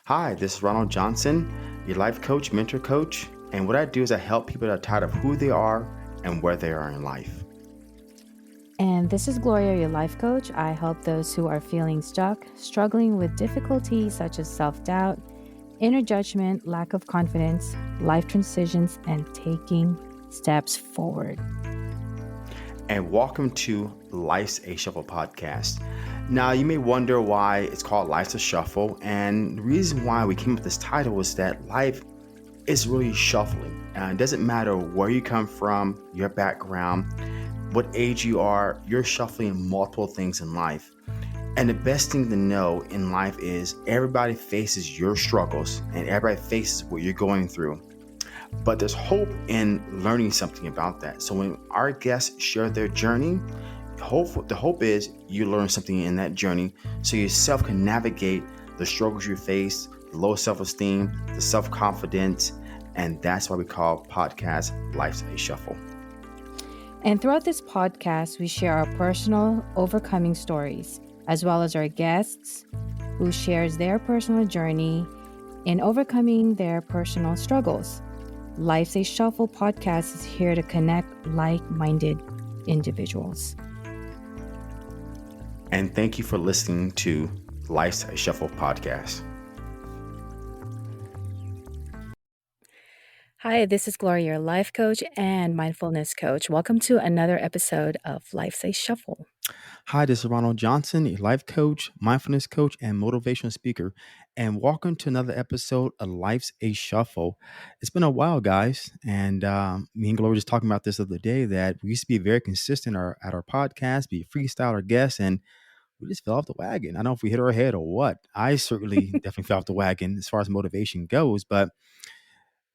Hi, this is Ronald Johnson, your life coach, mentor coach, and what I do is I help people that are tired of who they are and where they are in life. And this is Gloria, your life coach. I help those who are feeling stuck, struggling with difficulties such as self doubt, inner judgment, lack of confidence, life transitions, and taking steps forward. And welcome to Life's a Shuffle podcast. Now, you may wonder why it's called Life's a Shuffle, and the reason why we came up with this title is that life is really shuffling. It doesn't matter where you come from, your background, what age you are, you're shuffling multiple things in life. And the best thing to know in life is everybody faces your struggles and everybody faces what you're going through. But there's hope in learning something about that. So when our guests share their journey, the hope is you learn something in that journey so yourself can navigate the struggles you face, the low self-esteem, the self-confidence, and that's why we call podcast Life's a Shuffle. And throughout this podcast, we share our personal overcoming stories, as well as our guests who shares their personal journey in overcoming their personal struggles. Life's a Shuffle podcast is here to connect like-minded individuals. And thank you for listening to Life's a Shuffle podcast. Hi, this is Gloria, your life coach and mindfulness coach. Welcome to another episode of Life's a Shuffle. Hi, this is Ronald Johnson, your life coach, mindfulness coach, and motivational speaker. And welcome to another episode of Life's a Shuffle. It's been a while, guys. And me and Gloria were just talking about this the other day that we used to be very consistent at our podcast, be freestyle or guests, and we just fell off the wagon. I don't know if we hit our head or what. I certainly definitely fell off the wagon as far as motivation goes. But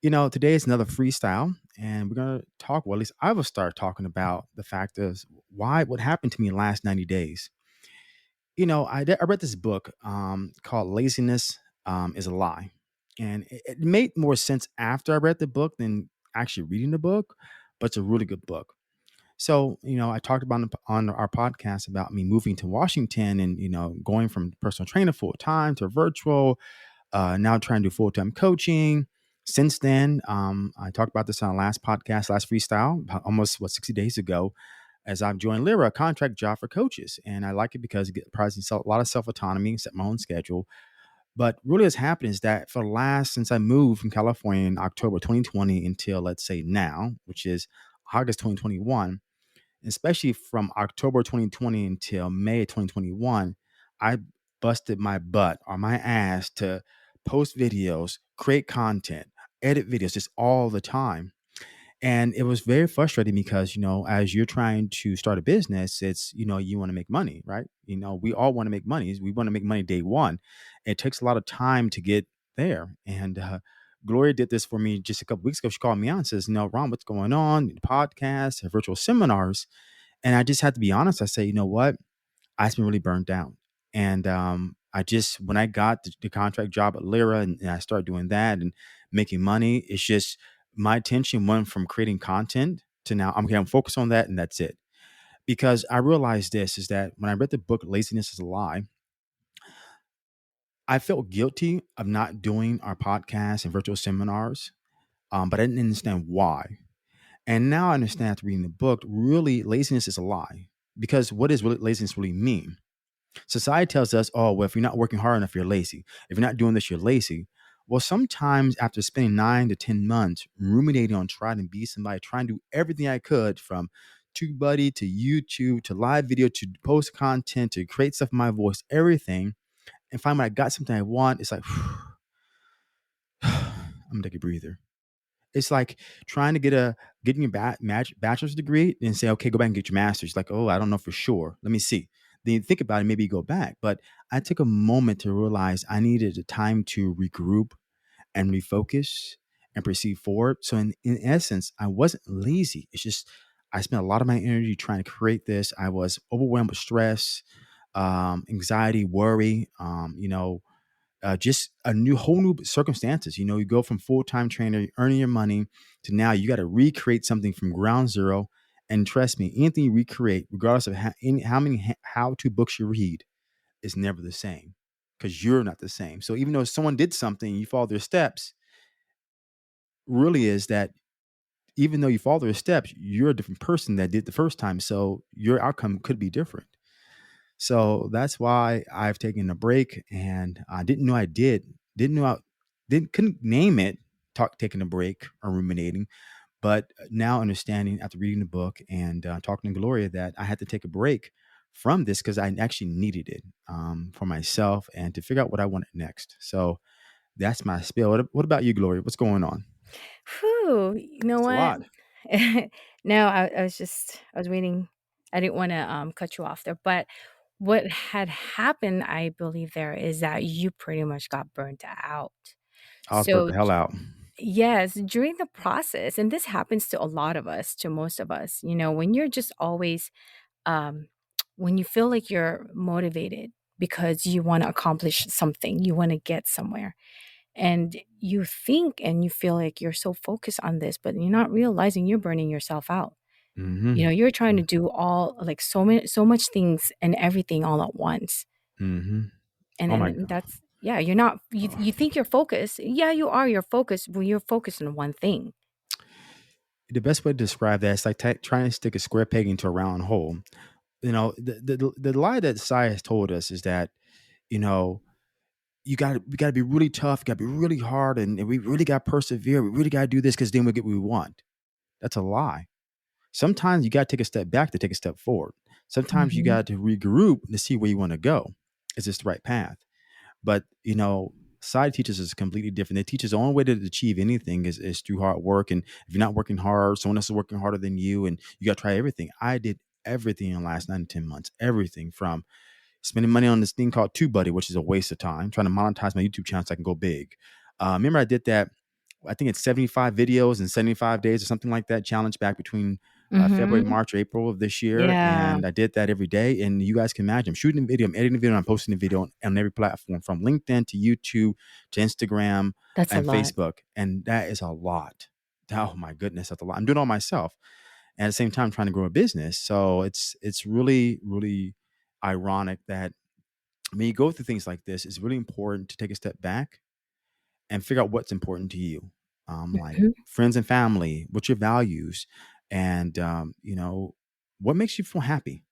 today is another freestyle, and we're gonna talk. Well, at least I will start talking about the fact of what happened to me in the last 90 days. I read this book called "Laziness is a Lie," and it made more sense after I read the book than actually reading the book. But it's a really good book. So, I talked about on our podcast about me moving to Washington and going from personal trainer full time to virtual, now trying to do full-time coaching. Since then, I talked about this on our last podcast, last freestyle, about almost 60 days ago, as I've joined Lyra, a contract job for coaches. And I like it because it provides me a lot of self-autonomy, set my own schedule. But really what's happened is that since I moved from California in October 2020 until let's say now, which is August 2021, especially from October 2020 until May 2021, I busted my butt or my ass to post videos, create content, edit videos just all the time. And it was very frustrating because, as you're trying to start a business, you want to make money, right? We all want to make money. We want to make money day one. It takes a lot of time to get there. And Gloria did this for me just a couple weeks ago. She called me out and says, Ron, what's going on? Podcasts, virtual seminars. And I just had to be honest. I say, you know what? I've been really burned down. And when I got the contract job at Lyra and I started doing that and making money, it's just my attention went from creating content to now I'm focused on that and that's it. Because I realized this is that when I read the book Laziness is a Lie, I felt guilty of not doing our podcasts and virtual seminars, but I didn't understand why. And now I understand after reading the book, really laziness is a lie. Because what does laziness really mean? Society tells us, oh, well, if you're not working hard enough, you're lazy. If you're not doing this, you're lazy. Well, sometimes after spending 9 to 10 months ruminating on trying to be somebody, trying to do everything I could from TubeBuddy to YouTube to live video to post content to create stuff in my voice, everything, and finally when I got something I want, it's like, I'm gonna take a breather. It's like trying to getting your bachelor's degree and say, okay, go back and get your master's. Like, oh, I don't know for sure. Let me see. Then you think about it, maybe you go back. But I took a moment to realize I needed a time to regroup and refocus and proceed forward. So in essence, I wasn't lazy. It's just I spent a lot of my energy trying to create this. I was overwhelmed with stress, anxiety, worry, just whole new circumstances. You go from full-time trainer, earning your money, to now you got to recreate something from ground zero. And trust me, anything you recreate, regardless of how many how-to books you read, is never the same because you're not the same. So even though someone did something, you follow their steps, really is that even though you follow their steps, you're a different person that did the first time. So your outcome could be different. So that's why I've taken a break, and I didn't know I did. Didn't know I didn't couldn't name it. Taking a break or ruminating, but now understanding after reading the book and talking to Gloria that I had to take a break from this because I actually needed it for myself and to figure out what I wanted next. So that's my spiel. What about you, Gloria? What's going on? Whew, you know It's a what? lot. No, I was just I was waiting. I didn't wanna, cut you off there, but what had happened, I believe there, is that you pretty much got burnt out. I was burnt So the hell out. yes, during the process, and this happens to a lot of us, to most of us, when you're just always, um, when you feel like you're motivated because you want to accomplish something, you want to get somewhere, and you think and you feel like you're so focused on this, but you're not realizing you're burning yourself out. Mm-hmm. You're trying to do all like so much things and everything all at once. Mm-hmm. And Oh my then god. that's yeah, you're not Oh. you think you're focused. Yeah, you are, you're focused, but you're focused on one thing. The best way to describe that is like trying to stick a square peg into a round hole. The lie that science told us is that you know we got to be really tough, got to be really hard, and we really got to persevere. We really got to do this because then we'll get what we want. That's a lie. Sometimes you got to take a step back to take a step forward. Sometimes you Mhm, got to regroup to see where you want to go. Is this the right path? But society teaches us completely different. They teach us the only way to achieve anything is through hard work. And if you're not working hard, someone else is working harder than you, and you got to try everything. I did everything in the last 9 to 10 months. Everything from spending money on this thing called TubeBuddy, which is a waste of time, trying to monetize my YouTube channel so I can go big. Remember, I did that. I think it's 75 videos in 75 days or something like that challenge back between February, mhm. March, or April of this year. Yeah, And I did that every day. And you guys can imagine I'm shooting a video, I'm editing a video, and I'm posting a video on every platform from LinkedIn to YouTube to Instagram that's a and lot. Facebook. And that is a lot. Oh my goodness, that's a lot. I'm doing it all myself. And at the same time, trying to grow a business. So it's really, really ironic that when you go through things like this, it's really important to take a step back and figure out what's important to you. Like Mhm, friends and family, what's your values, and what makes you feel happy.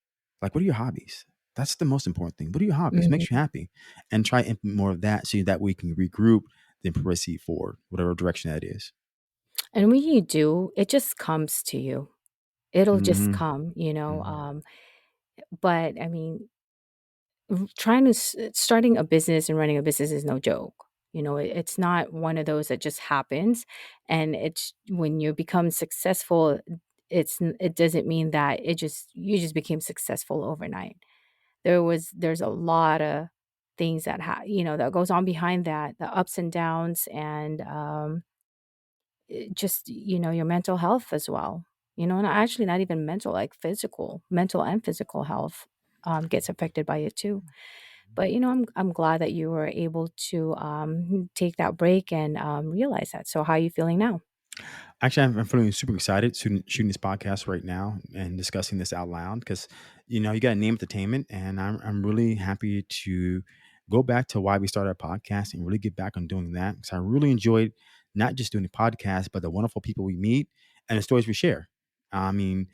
Like, what are your hobbies? That's the most important thing. What are your hobbies? Makes you mhm. happy, and try to implement more of that so that we can regroup, then proceed forward, whatever direction that is. And when you do, it just comes to you. It'll just Mm-hmm. come, Mm-hmm. but I mean, trying to starting a business and running a business is no joke. It's not one of those that just happens, and it's when you become successful, it doesn't mean that you just became successful overnight. There's a lot of things that that goes on behind that, the ups and downs, and just your mental health as well. And actually not even mental, like mental and physical health gets affected by it too. But I'm glad that you were able to take that break and realize that. So how are you feeling now? Actually, I'm feeling super excited shooting this podcast right now and discussing this out loud because, you got to name entertainment. And I'm really happy to go back to why we started our podcast and really get back on doing that because I really enjoyed not just doing the podcast, but the wonderful people we meet and the stories we share. I mean,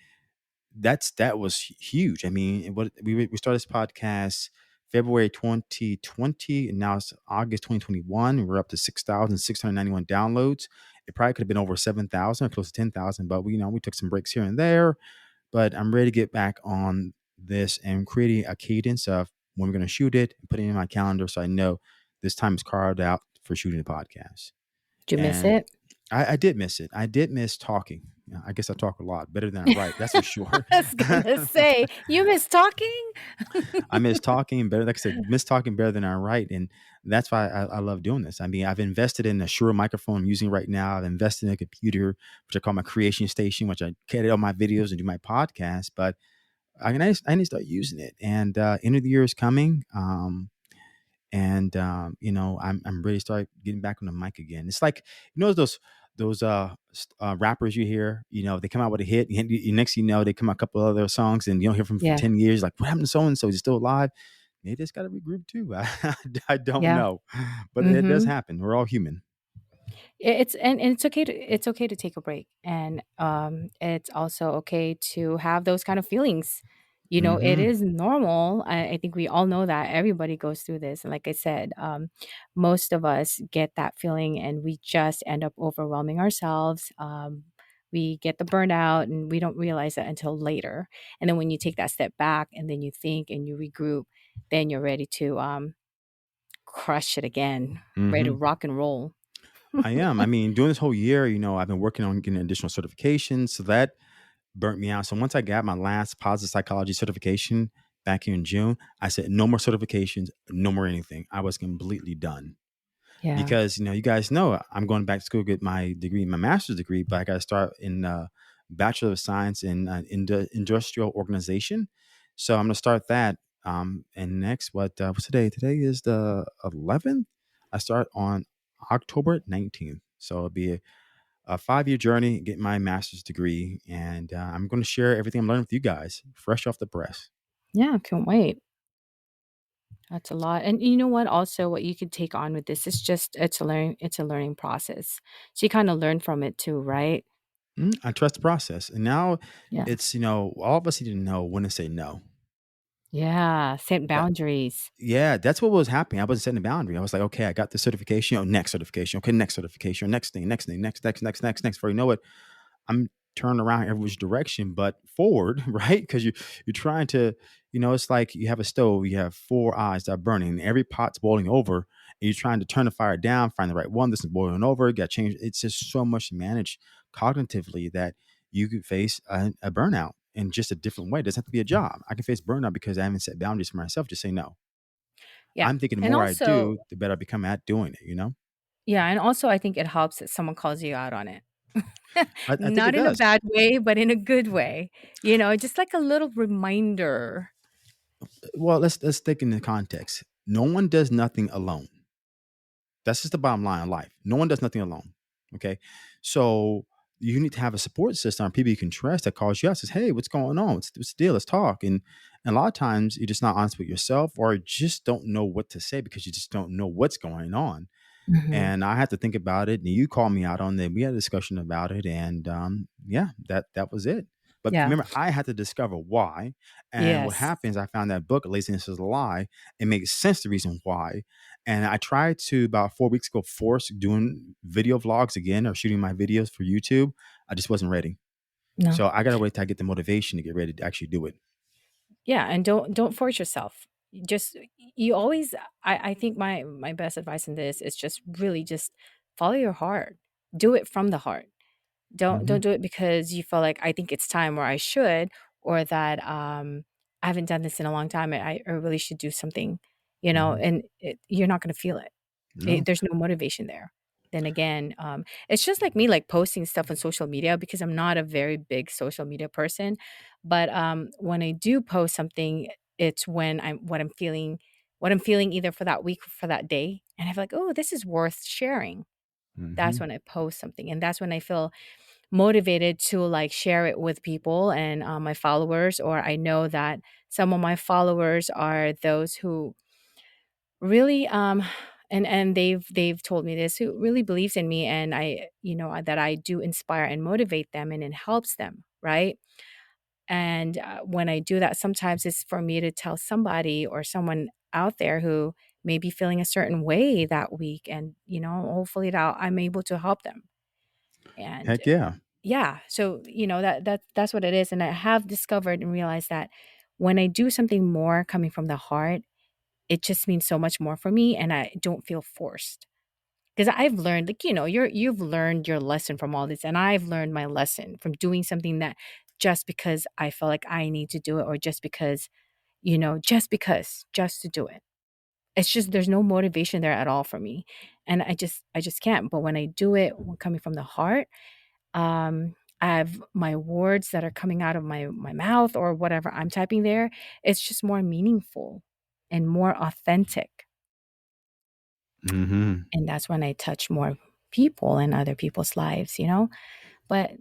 that was huge. I mean, what we started this podcast February 2020, and now it's August 2021. And we're up to 6,691 downloads. It probably could have been over 7,000 or close to 10,000, but we took some breaks here and there. But I'm ready to get back on this and creating a cadence of when we're going to shoot it and putting it in my calendar so I know this time is carved out for shooting the podcast. Did you miss And it? I did miss it. I did miss talking. Yeah, I guess I talk a lot better than I write. That's for sure. I was gonna say, you miss talking? I miss talking better. Like I said, miss talking better than I write, and that's why I love doing this. I mean, I've invested in a Shure microphone I'm using right now. I've invested in a computer, which I call my creation station, which I edit all my videos and do my podcast. But I need to start using it. And end of the year is coming. And I'm ready to start getting back on the mic again. It's like those rappers you hear, they come out with a hit, and next they come out a couple other songs, and you don't hear from them for Yeah. 10 years. Like, what happened to so and so? Is he still alive? maybe they just got to regroup too. I don't Yeah. know, but it does Mhm. happen. We're all human. And it's okay to take a break, and it's also okay to have those kind of feelings. You know, it Hmm. is normal. I think we all know that everybody goes through this, and like I said, most of us get that feeling, and we just end up overwhelming ourselves. We get the burnout, and we don't realize that until later. And then when you take that step back, and then you think and you regroup, then you're ready to crush it again, ready to Hmm. rock and roll. I am. I mean, during this whole year, I've been working on getting additional certifications. So that burnt me out. So once I got my last positive psychology certification back here in June, I said, no more certifications, no more anything. I was completely done. Yeah. Because you guys know I'm going back to school to get my degree, my master's degree, but I got to start in Bachelor of Science in industrial organization. So I'm going to start that. And next, what's today? Today is the 11th. I start on October 19th. So it'll be a 5-year journey, get my master's degree, and I'm going to share everything I'm learning with you guys, fresh off the press. Yeah, can't wait. That's a lot. And you know what? Also, what you could take on with this is just it's a learning process. So you kind of learn from it too, right? I trust the process, and now Yeah. it's all of us need to know when to say no. Yeah. Set boundaries. Yeah, that's what was happening. I wasn't setting a boundary. I was like, okay, I got the certification. Next certification. Okay, next certification. Next thing. Next thing. Next. Before you know it, I'm turning around every which direction, but forward, right? Because you're trying to, it's like you have a stove. You have four eyes that are burning. And every pot's boiling over, and you're trying to turn the fire down, find the right one. This is boiling over. Got to change. It's just so much to manage cognitively that you could face a burnout in just a different way. It doesn't have to be a job. I can face burnout because I haven't set boundaries for myself. Just say no. Yeah. I'm thinking the And more I do, also, the better I become at doing it. yeah, and also I think it helps that someone calls you out on it. I think it Not in a does. bad way, but in a good way. Just like a little reminder. Well, let's think in the context. No one does nothing alone. That's just the bottom line of life. No one does nothing alone. Okay. So you need to have a support system, people you can trust that calls you out, says, hey, what's going on? What's the deal? Let's talk. And a lot of times you're just not honest with yourself or just don't know what to say because you just don't know what's going on. Mhm. And I had to think about it, and you called me out on it. We had a discussion about it, and yeah, that was it. But Yeah. remember, I had to discover why. And what Yes. happens, I found that book, Laziness is a Lie. It makes sense the reason why. And I tried to about 4 weeks ago force doing video vlogs again or shooting my videos for YouTube. I just wasn't ready. No. So I gotta wait till I get the motivation to get ready to actually do it. Yeah, and don't force yourself. Just you always I think my best advice in this is just really just follow your heart. Do it from the heart. Don't Hmm. do it because you feel like I think it's time or I should or that I haven't done this in a long time and I really should do something, Hmm. and you're not going to feel it. No. There's no motivation there. Then again, it's just like me, like posting stuff on social media because I'm not a very big social media person. But when I do post something, it's when what I'm feeling either for that week or for that day, and I feel like, oh, this is worth sharing. That's Hmm. when I post something, and that's when I feel motivated to like share it with people and my followers. Or I know that some of my followers are those who really and they've told me this, who really believes in me, and that I do inspire and motivate them and it helps them, right? And when I do that, sometimes it's for me to tell somebody or someone out there who may be feeling a certain way that week, and hopefully that I'm able to help them. And Heck yeah. yeah, so that's what it is. And I have discovered and realized that when I do something more coming from the heart, it just means so much more for me, and I don't feel forced. Because I've learned, like, you've learned your lesson from all this, and I've learned my lesson from doing something that just because I feel like I need to do it, or just because, just to do it. It's just there's no motivation there at all for me, and I just can't. But when I do it, coming from the heart, I have my words that are coming out of my mouth or whatever I'm typing there. It's just more meaningful and more authentic. Hmm. And that's when I touch more people and other people's lives. But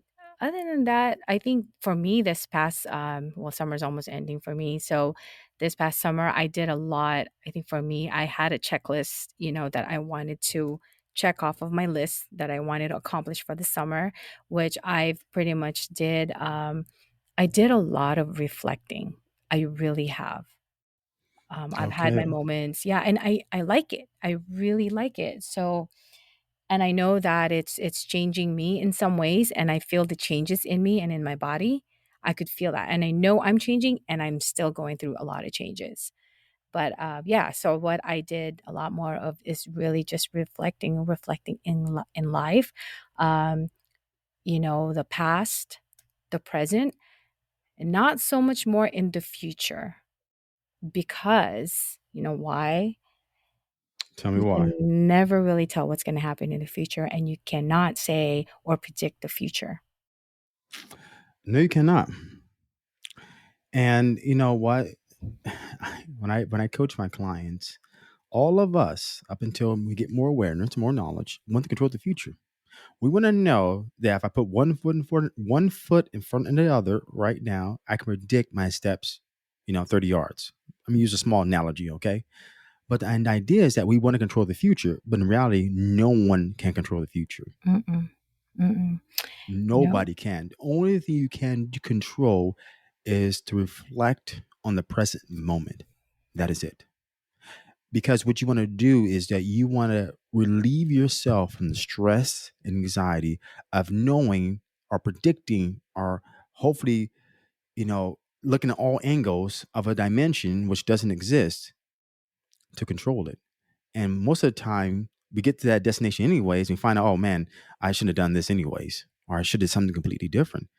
other than that, I think for me this past well, summer's almost ending for me. So This past summer, I did a lot. I think for me, I had a checklist, that I wanted to check off of my list that I wanted to accomplish for the summer, which I've pretty much did. I did a lot of reflecting. I really have. I've had my Okay. moments, yeah, and I like it. I really like it. So, and I know that it's changing me in some ways, and I feel the changes in me and in my body. I could feel that, and I know I'm changing, and I'm still going through a lot of changes. But yeah, so what I did a lot more of is really just reflecting in life, um, the past, the present, and not so much more in the future because you know why? Tell me You why. can never really tell what's going to happen in the future, and you cannot say or predict the future. No, you cannot. And you know what? When I coach my clients, all of us, up until we get more awareness, more knowledge, want to control the future. We want to know that if I put one foot in front of the other right now, I can predict my steps, 30 yards. I'm gonna use a small analogy, okay? But the idea is that we want to control the future, but in reality, no one can control the future. Mm-mm, mm-mm. No. Nobody can. The only thing you can control is to reflect on the present moment. That is it. Because what you want to do is that you want to relieve yourself from the stress and anxiety of knowing or predicting or hopefully, looking at all angles of a dimension which doesn't exist to control it. And most of the time, we get to that destination anyways and find out, oh man, I shouldn't have done this anyways, or I should have done something completely different.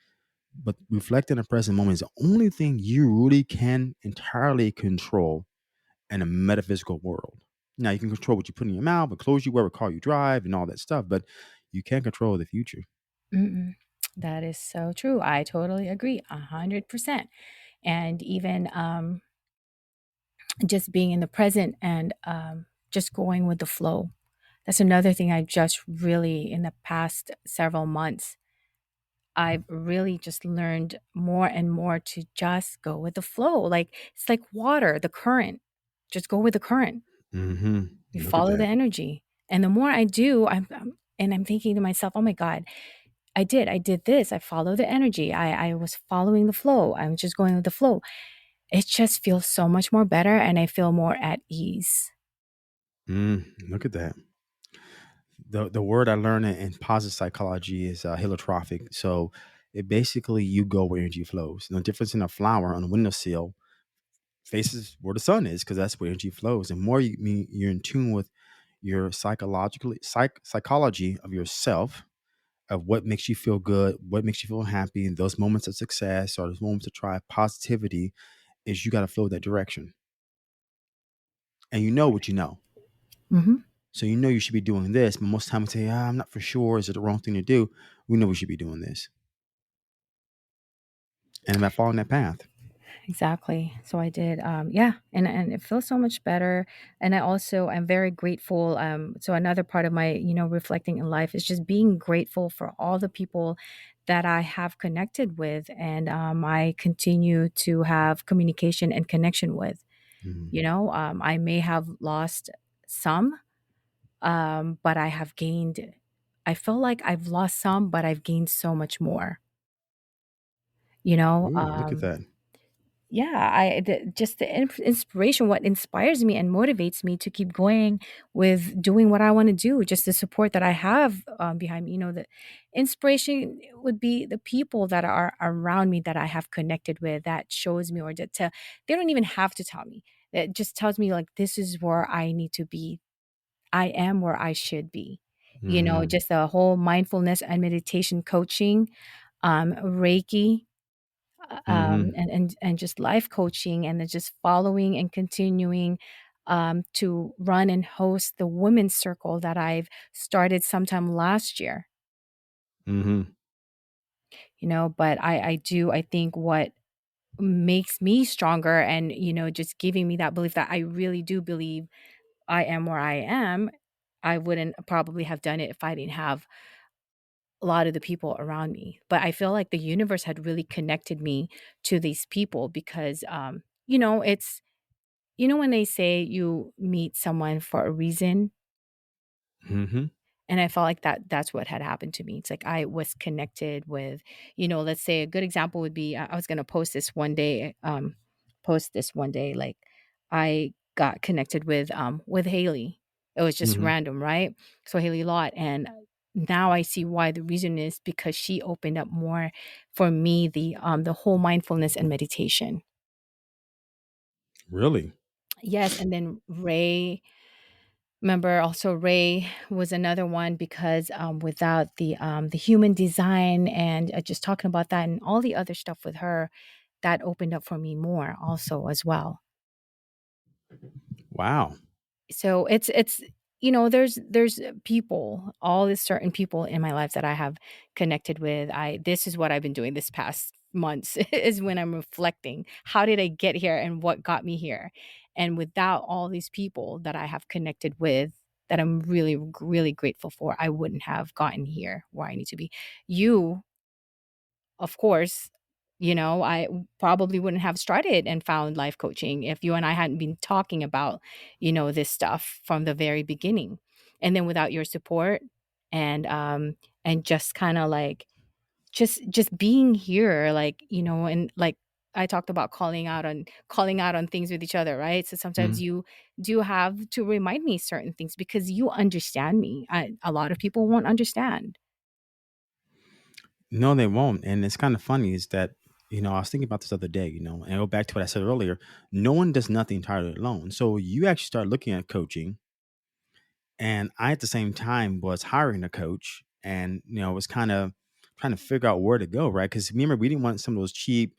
But reflecting the present moment is the only thing you really can entirely control in a metaphysical world. Now you can control what you put in your mouth, what clothes you wear, what car you drive, and all that stuff, but you can't control the future. Mm-mm. That is so true. I totally agree, 100%. And even just being in the present and just going with the flow. That's another thing I just really, in the past several months, I've really just learned more and more to just go with the flow. Like it's like water, the current. Just go with the current. Hmm. You Look at follow the that. energy. And the more I do, and I'm thinking to myself, oh my God, I did this. I follow the energy. I was following the flow. I'm just going with the flow. It just feels so much more better and I feel more at ease. Look at that. The word I learned in positive psychology is heliotropic. So it basically you go where energy flows. No difference in a flower on a windowsill faces where the sun is because that's where energy flows. And more you're in tune with your psychology of yourself, of what makes you feel good, what makes you feel happy, and those moments of success or those moments of try positivity is you got to flow that direction. And you know what you know. Hmm. So you know you should be doing this, but most times we say, I'm not for sure. Is it the wrong thing to do? We know we should be doing this. And am I following that path? Exactly. So I did, yeah, and it feels so much better. And I'm very grateful. So another part of my, reflecting in life is just being grateful for all the people that I have connected with, and I continue to have communication and connection with. Mhm. I may have lost some, but I have gained. I feel like I've lost some, but I've gained so much more. You know, Ooh, look at that. yeah, just the inspiration, what inspires me and motivates me to keep going with doing what I want to do, just the support that I have behind me. The inspiration would be the people that are around me that I have connected with that shows me, or they don't even have to tell me. It just tells me like this is where I need to be. I am where I should be. Hmm. Just the whole mindfulness and meditation coaching, Reiki, Hmm. and just life coaching, and then just following and continuing to run and host the women's circle that I've started sometime last year. Hmm. But I think what makes me stronger and just giving me that belief that I really do believe I am where I am. I wouldn't probably have done it if I didn't have a lot of the people around me. But I feel like the universe had really connected me to these people because, it's You know when they say you meet someone for a reason? Hmm. And I felt like that's what had happened to me. It's like I was connected with, let's say a good example would be I was gonna post this one day, like I got connected with Haley. It was just Hmm. random, right? So Haley Lott, and now I see why the reason is because she opened up more for me the whole mindfulness and meditation. Really? Yes, and then Ray. Remember also Ray was another one because, without the human design and, just talking about that and all the other stuff with her, that opened up for me more also as well. Wow. So it's there's people, all these certain people in my life that I have connected with. I This is what I've been doing this past months is when I'm reflecting. How did I get here and what got me here? And without all these people that I have connected with that I'm really really grateful for, I wouldn't have gotten here where I need to be. You, of course, I probably wouldn't have started and found life coaching if you and I hadn't been talking about, this stuff from the very beginning. And then without your support and just kind of like just being here, like, and like I talked about calling out on things with each other, right? So sometimes Mhm. you do have to remind me certain things because you understand me. A lot of people won't understand. No, they won't. And it's kind of funny is that, I was thinking about this other day, and I go back to what I said earlier. No one does nothing entirely alone. So you actually start looking at coaching. And I, at the same time, was hiring a coach and, was kind of trying to figure out where to go, right? Because remember, we didn't want some of those cheap,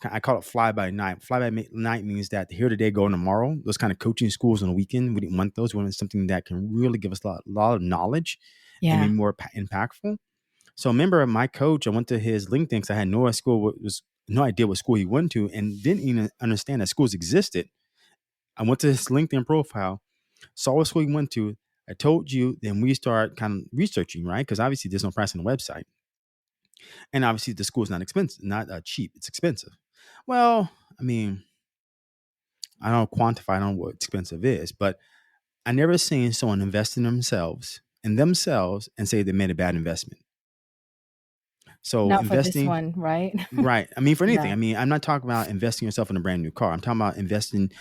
I call it fly by night. Night means that here today, go tomorrow. Those kind of coaching schools on the weekend, we didn't want those. We wanted something that can really give us a lot of knowledge and be Yeah. more impactful. So remember my coach, I went to his LinkedIn because I had no idea what school he went to and didn't even understand that schools existed. I went to his LinkedIn profile, saw what school he went to. I told you, then we start kind of researching, right? Because obviously there's no price on the website. And obviously the school is not expensive, not cheap, it's expensive. Well, I mean, I don't quantify, I don't know what expensive is, but I never seen someone invest in themselves and say they made a bad investment. So Not for this investing. one, right? Right. I mean, for anything. Yeah. I mean, I'm not talking about investing yourself in a brand new car. I'm talking about investing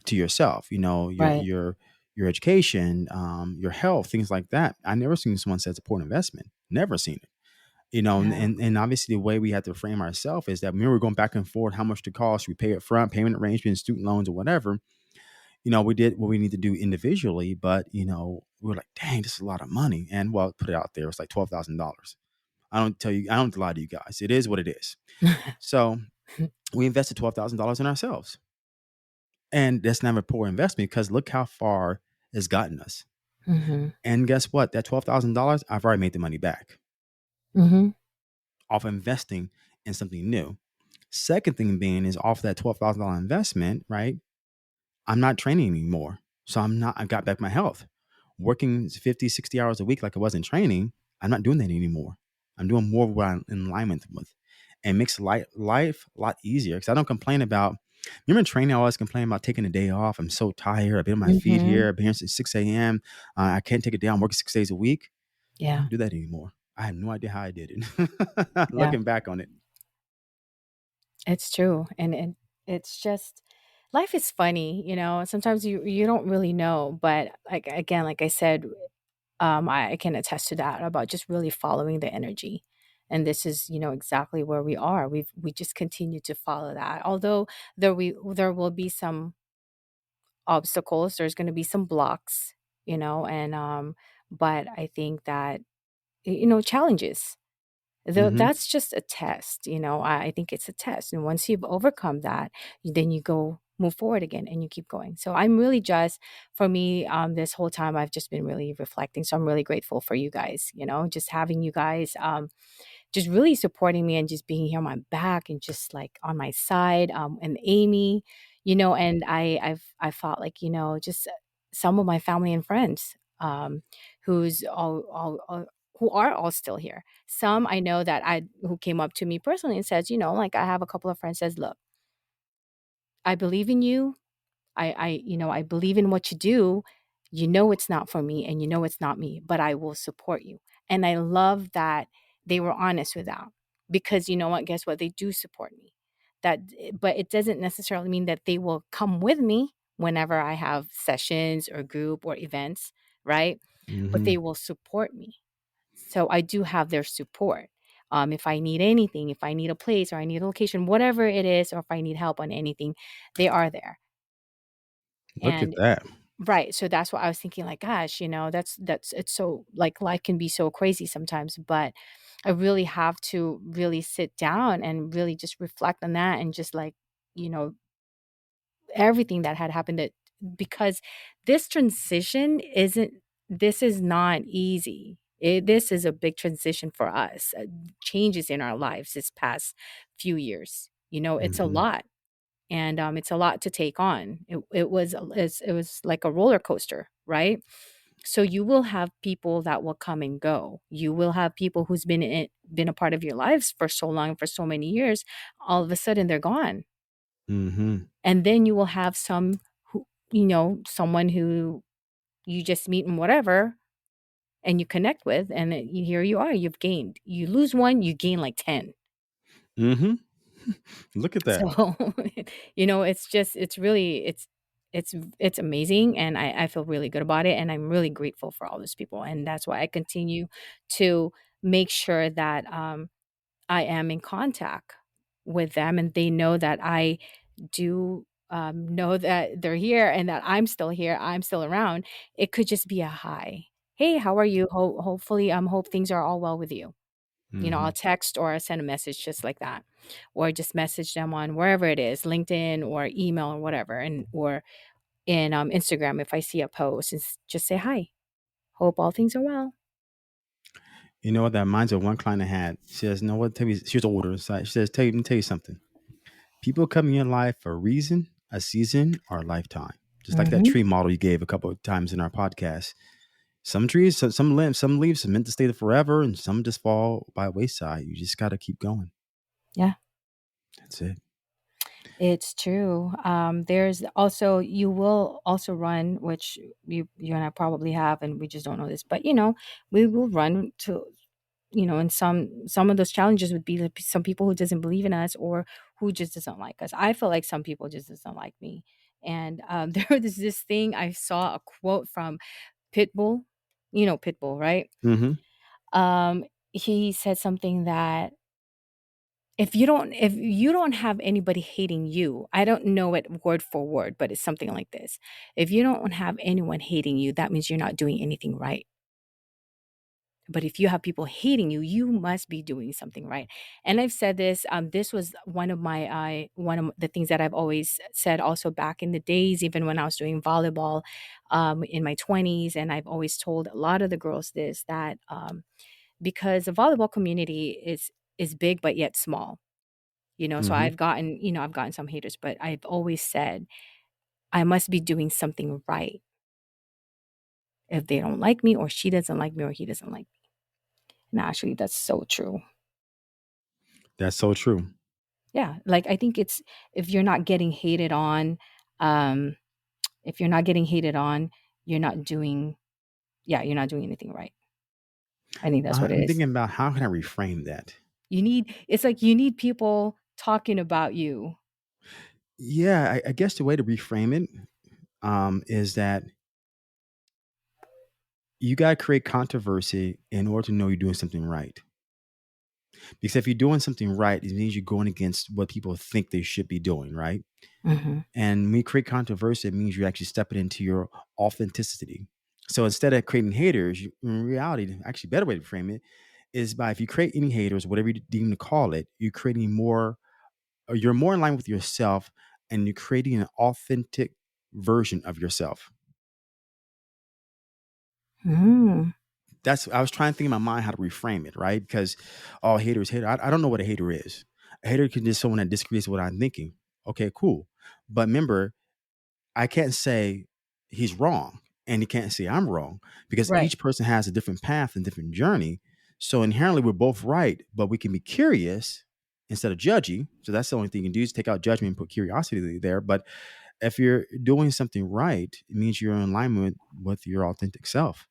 to yourself. Your Right. your education, your health, things like that. I never seen someone say it's a poor investment. Never seen it. And, Yeah. and obviously the way we have to frame ourselves is that when we're going back and forth, how much to cost, we pay up front, payment arrangements, student loans, or whatever. We did what we need to do individually, but we were like, dang, this is a lot of money. And well, put it out there, it's like $12,000. I don't lie to you guys. It is what it is. So we invested $12,000 in ourselves. And that's never a poor investment because look how far it's gotten us. Mhm. And guess what? That $12,000, I've already made the money back Mhm. off investing in something new. Second thing being is off that $12,000 investment, right? I'm not training anymore. So I got back my health. Working 50, 60 hours a week like I was in training, I'm not doing that anymore. I'm doing more of what I'm in alignment with. And makes life a lot easier because I don't complain about, remember in training, I always complain about taking a day off. I'm so tired. I've been on my feet Mhm. here. I've been here since 6 a.m. I can't take a day. I'm working 6 days a week. I Yeah. don't do that anymore. I have no idea how I did it. Yeah. Looking back on it. It's true, and it's just life is funny, sometimes you don't really know, but, like, again, like I said, I can attest to that about just really following the energy, and this is, exactly where we are. We just continue to follow that, although there will be some obstacles, there's gonna be some blocks, but I think that, challenges. Hmm. That's just a test, I think it's a test, and once you've overcome that, then you go move forward again and you keep going. So I'm really just for me, this whole time I've just been really reflecting. So I'm really grateful for you guys, just having you guys, just really supporting me and just being here on my back and just like on my side, and Amy, and I felt like, just some of my family and friends, who's all who are all still here. Some I know that I who came up to me personally and says, like I have a couple of friends says, "Look, I believe in you. I believe in what you do. You know it's not for me and you know it's not me, but I will support you. And I love that they were honest with that, because you know what? Guess what? They do support me. But it doesn't necessarily mean that they will come with me whenever I have sessions or group or events, right? But Hmm. they will support me. So I do have their support. If I need anything, if I need a place or I need a location, whatever it is, or if I need help on anything, they are there. Look at And that. right, so that's what I was thinking, like, gosh, that's it's so, like, life can be so crazy sometimes, but I really have to really sit down and really just reflect on that, and just, like, you know, everything that had happened, that because this transition isn't this is not easy. This is a big transition for us, changes in our lives this past few years. It's a Hmm. lot, and it's a lot to take on. It was like a roller coaster, right? So you will have people that will come and go. You will have people who's been a part of your lives for so long, for so many years. All of a sudden, they're gone, Hmm. and then you will have someone who you just meet and whatever, and you connect with, and here you are. You've gained. You lose one, you gain like 10. Hmm. Look at that. So, it's amazing, and I feel really good about it, and I'm really grateful for all those people, and that's why I continue to make sure that, I am in contact with them, and they know that I do, know that they're here and that I'm still here, I'm still around. It could just be a hi. "Hey, how are you? Hopefully, hope things are all well with you." I'll Hmm. text or I'll send a message just like that, or just message them on wherever it is, LinkedIn or email or whatever, and or in, Instagram if I see a post, and just say hi. Hope all things are well. You know what? That reminds me of one client I had. She says, "No, what? Tell me." She was older. So she says, "Let me tell you something. People come in your life for a reason, a season, or a lifetime. Just like that Mhm. tree model you gave a couple of times in our podcast. Some trees, some limbs, some leaves are meant to stay there forever, and some just fall by wayside. You just got to keep going. Yeah, That's it." it's true. There's also you will also run, which you and I probably have, and we just don't know this, but we will run to, and some of those challenges would be that some people who doesn't believe in us, or who just doesn't like us. I feel like some people just doesn't like me. And there was this thing, I saw a quote from Pitbull. Pitbull, right? Hmm. um he said something that, if you don't have anybody hating you, I don't know it word for word, but it's something like this: if you don't have anyone hating you, that means you're not doing anything right. But if you have people hating you, you must be doing something right. And I've said this. This was one of the things that I've always said, also back in the days, even when I was doing volleyball, in my 20s. And I've always told a lot of the girls this, that, because the volleyball community is big but yet small. So Hmm. I've gotten some haters, but I've always said I must be doing something right if they don't like me, or she doesn't like me, or he doesn't like me. And actually, that's so true. That's so true. Yeah, like, I think it's, if you're not getting hated on, um, if you're not getting hated on, you're not doing yeah, you're not doing anything right. I think that's what it I'm is. thinking about how can I reframe that. It's like you need people talking about you. Yeah, I guess the way to reframe it is that you got to create controversy in order to know you're doing something right. Because if you're doing something right, it means you're going against what people think they should be doing, right? Mhm. And when you create controversy, it means you're actually stepping into your authenticity. So instead of creating haters, in reality, actually, better way to frame it is by, if you create any haters, whatever you deem to call it, you're creating more, or you're more in line with yourself, and you're creating an authentic version of yourself. Mm. That's, I was trying to think in my mind how to reframe it, right? Because all haters, hater. I don't know what a hater is. A hater can just someone that disagrees with what I'm thinking. Okay, cool. But remember, I can't say he's wrong, and he can't say I'm wrong, because Right. each person has a different path and different journey. So inherently, we're both right, but we can be curious instead of judgy. So that's the only thing you can do, is take out judgment and put curiosity there. But If you're doing something right, it means you're in alignment with your authentic self.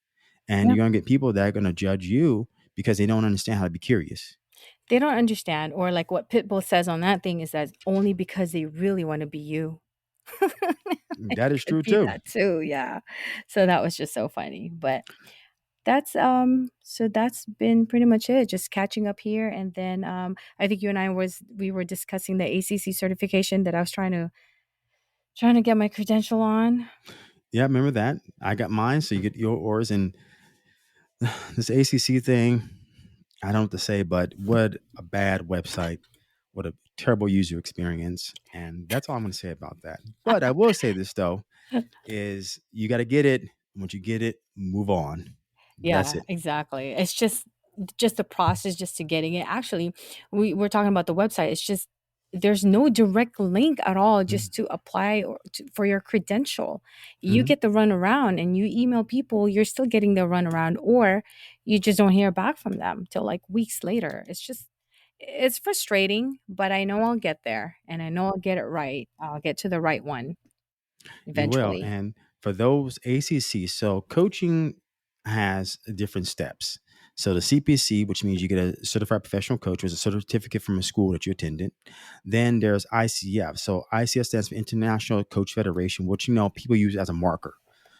And Yeah. you're going to get people that are going to judge you because they don't understand how to be curious. They don't understand, or like what Pitbull says on that thing is that only because they really want to be you. It That is could true be too. that too, yeah. So that was just so funny. But that's been pretty much it. Just catching up here, and then I think you and I we were discussing the ACC certification that I was trying to get my credential on. Yeah, remember that? I got mine, so you get yours. And this ACC thing, I don't know what to say, but what a bad website. What a terrible user experience. And that's all I'm going to say about that. But I will say this, though, is you got to get it. Once you get it, move on. That's Yeah, it. exactly. It's just the process just to getting it. Actually, we're talking about the website. It's just there's no direct link at all just to apply for your credential. You Mhm. get the runaround and you email people, you're still getting the runaround, or you just don't hear back from them till like weeks later. It's frustrating, but I know I'll get there and I know I'll get it right. I'll get to the right one You will. eventually. And for those ACC, so coaching has different steps. So the CPC, which means you get a certified professional coach, which is a certificate from a school that you attended. Then there's ICF. So ICF stands for International Coach Federation, which people use as a marker.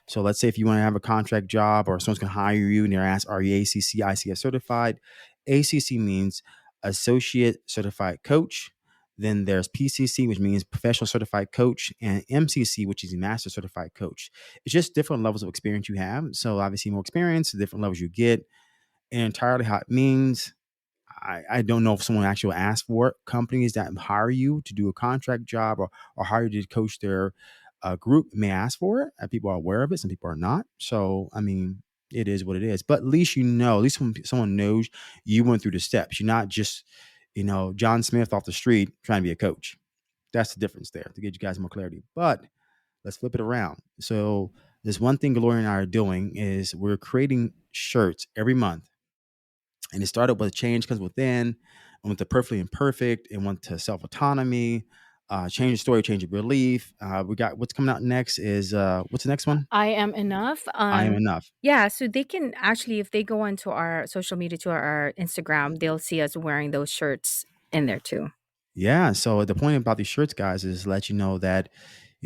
So let's say if you want to have a contract job or someone's going to hire you and they're asked, are you ACC, ICF certified? ACC means Associate Certified Coach. Then there's PCC, which means Professional Certified Coach, and MCC, which is Master Certified Coach. It's just different levels of experience you have. So obviously, more experience, the different levels you get, and entirely how it means. I don't know if someone actually asks for it. Companies that hire you to do a contract job or hire you to coach their group may ask for it. And people are aware of it. Some people are not. So, I mean, it is what it is. But at least at least when someone knows you went through the steps. You're not just, John Smith off the street trying to be a coach. That's the difference there to get you guys more clarity. But let's flip it around. So, this one thing Gloria and I are doing is we're creating shirts every month, and it started with change comes within, and went to perfectly imperfect, and went to self autonomy, change your story, change your belief. We got what's coming out next is what's the next one? I am enough. I am enough. Yeah, so they can actually, if they go onto our social media to our Instagram, they'll see us wearing those shirts in there too. Yeah. So the point about these shirts, guys, is to let you know that,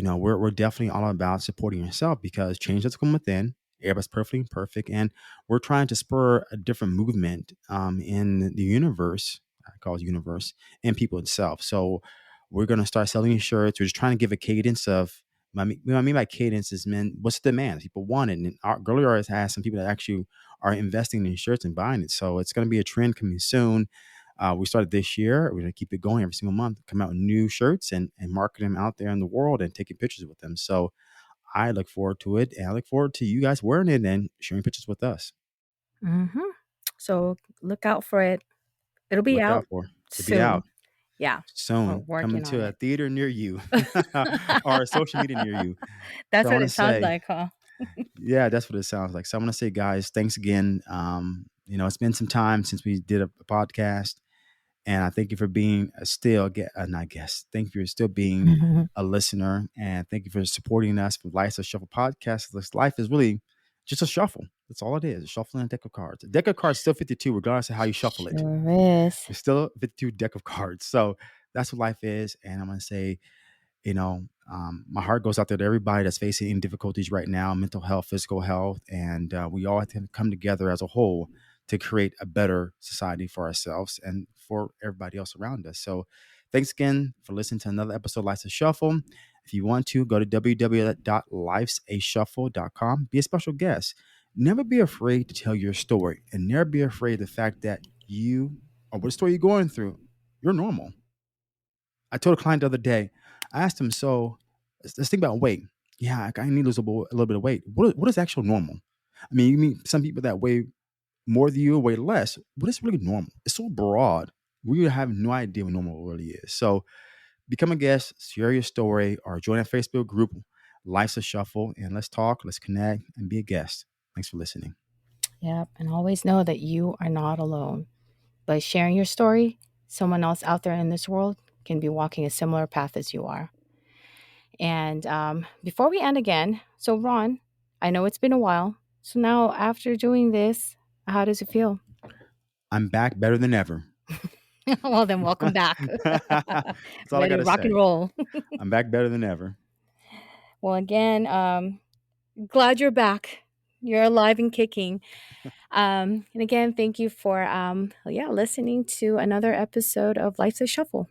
we're definitely all about supporting yourself because change does come within. Everybody's perfectly imperfect. And we're trying to spur a different movement in the universe, I call it universe, and people itself. So we're going to start selling these shirts. We're just trying to give a cadence of, what I mean by cadence is, man, what's the demand? People want it. And our Girly always has some people that actually are investing in shirts and buying it. So it's going to be a trend coming soon. We started this year. We're going to keep it going every single month, come out with new shirts and market them out there in the world and taking pictures with them. So I look forward to it. And I look forward to you guys wearing it and sharing pictures with us. Mhm. So look out for it. It'll be Look out out for it. It'll be soon. out Yeah, we're soon, coming working to on a it. theater near you or a social media near you. So That's I what want to it sounds say, like, huh? yeah, that's what it sounds like. So I want to say, guys, thanks again. It's been some time since we did a podcast. And I thank you for being not guest. Thank you for still being a listener. And thank you for supporting us with Life's a Shuffle podcast. This life is really just a shuffle. That's all it is. A shuffling a deck of cards. A deck of cards is still 52, regardless of how you shuffle it. Sure is. It's still a 52 deck of cards. So that's what life is. And I'm going to say, my heart goes out there to everybody that's facing any difficulties right now, mental health, physical health, and we all have to come together as a whole to create a better society for ourselves and for everybody else around us. So thanks again for listening to another episode of Life's a Shuffle. If you want to, go to www.lifesashuffle.com. Be a special guest. Never be afraid to tell your story, and never be afraid of the fact that you, or what story you're going through, you're normal. I told a client the other day, I asked him, so let's think about weight. Yeah, I need to lose a little bit of weight. What is actual normal? I mean, you mean some people that weigh more than you or weigh less. What is really normal? It's so broad. We have no idea what normal really is. So become a guest, share your story, or join our Facebook group, Life's a Shuffle, and let's talk, let's connect, and be a guest. Thanks for listening. Yep, and always know that you are not alone. By sharing your story, someone else out there in this world can be walking a similar path as you are. And before we end again, so Ron, I know it's been a while. So now, after doing this, how does it feel? I'm back better than ever. Well, then, welcome back. That's all I Ready got to to rock and say. roll. I'm back better than ever. Well, again, glad you're back. You're alive and kicking. And again, thank you for listening to another episode of Life's a Shuffle.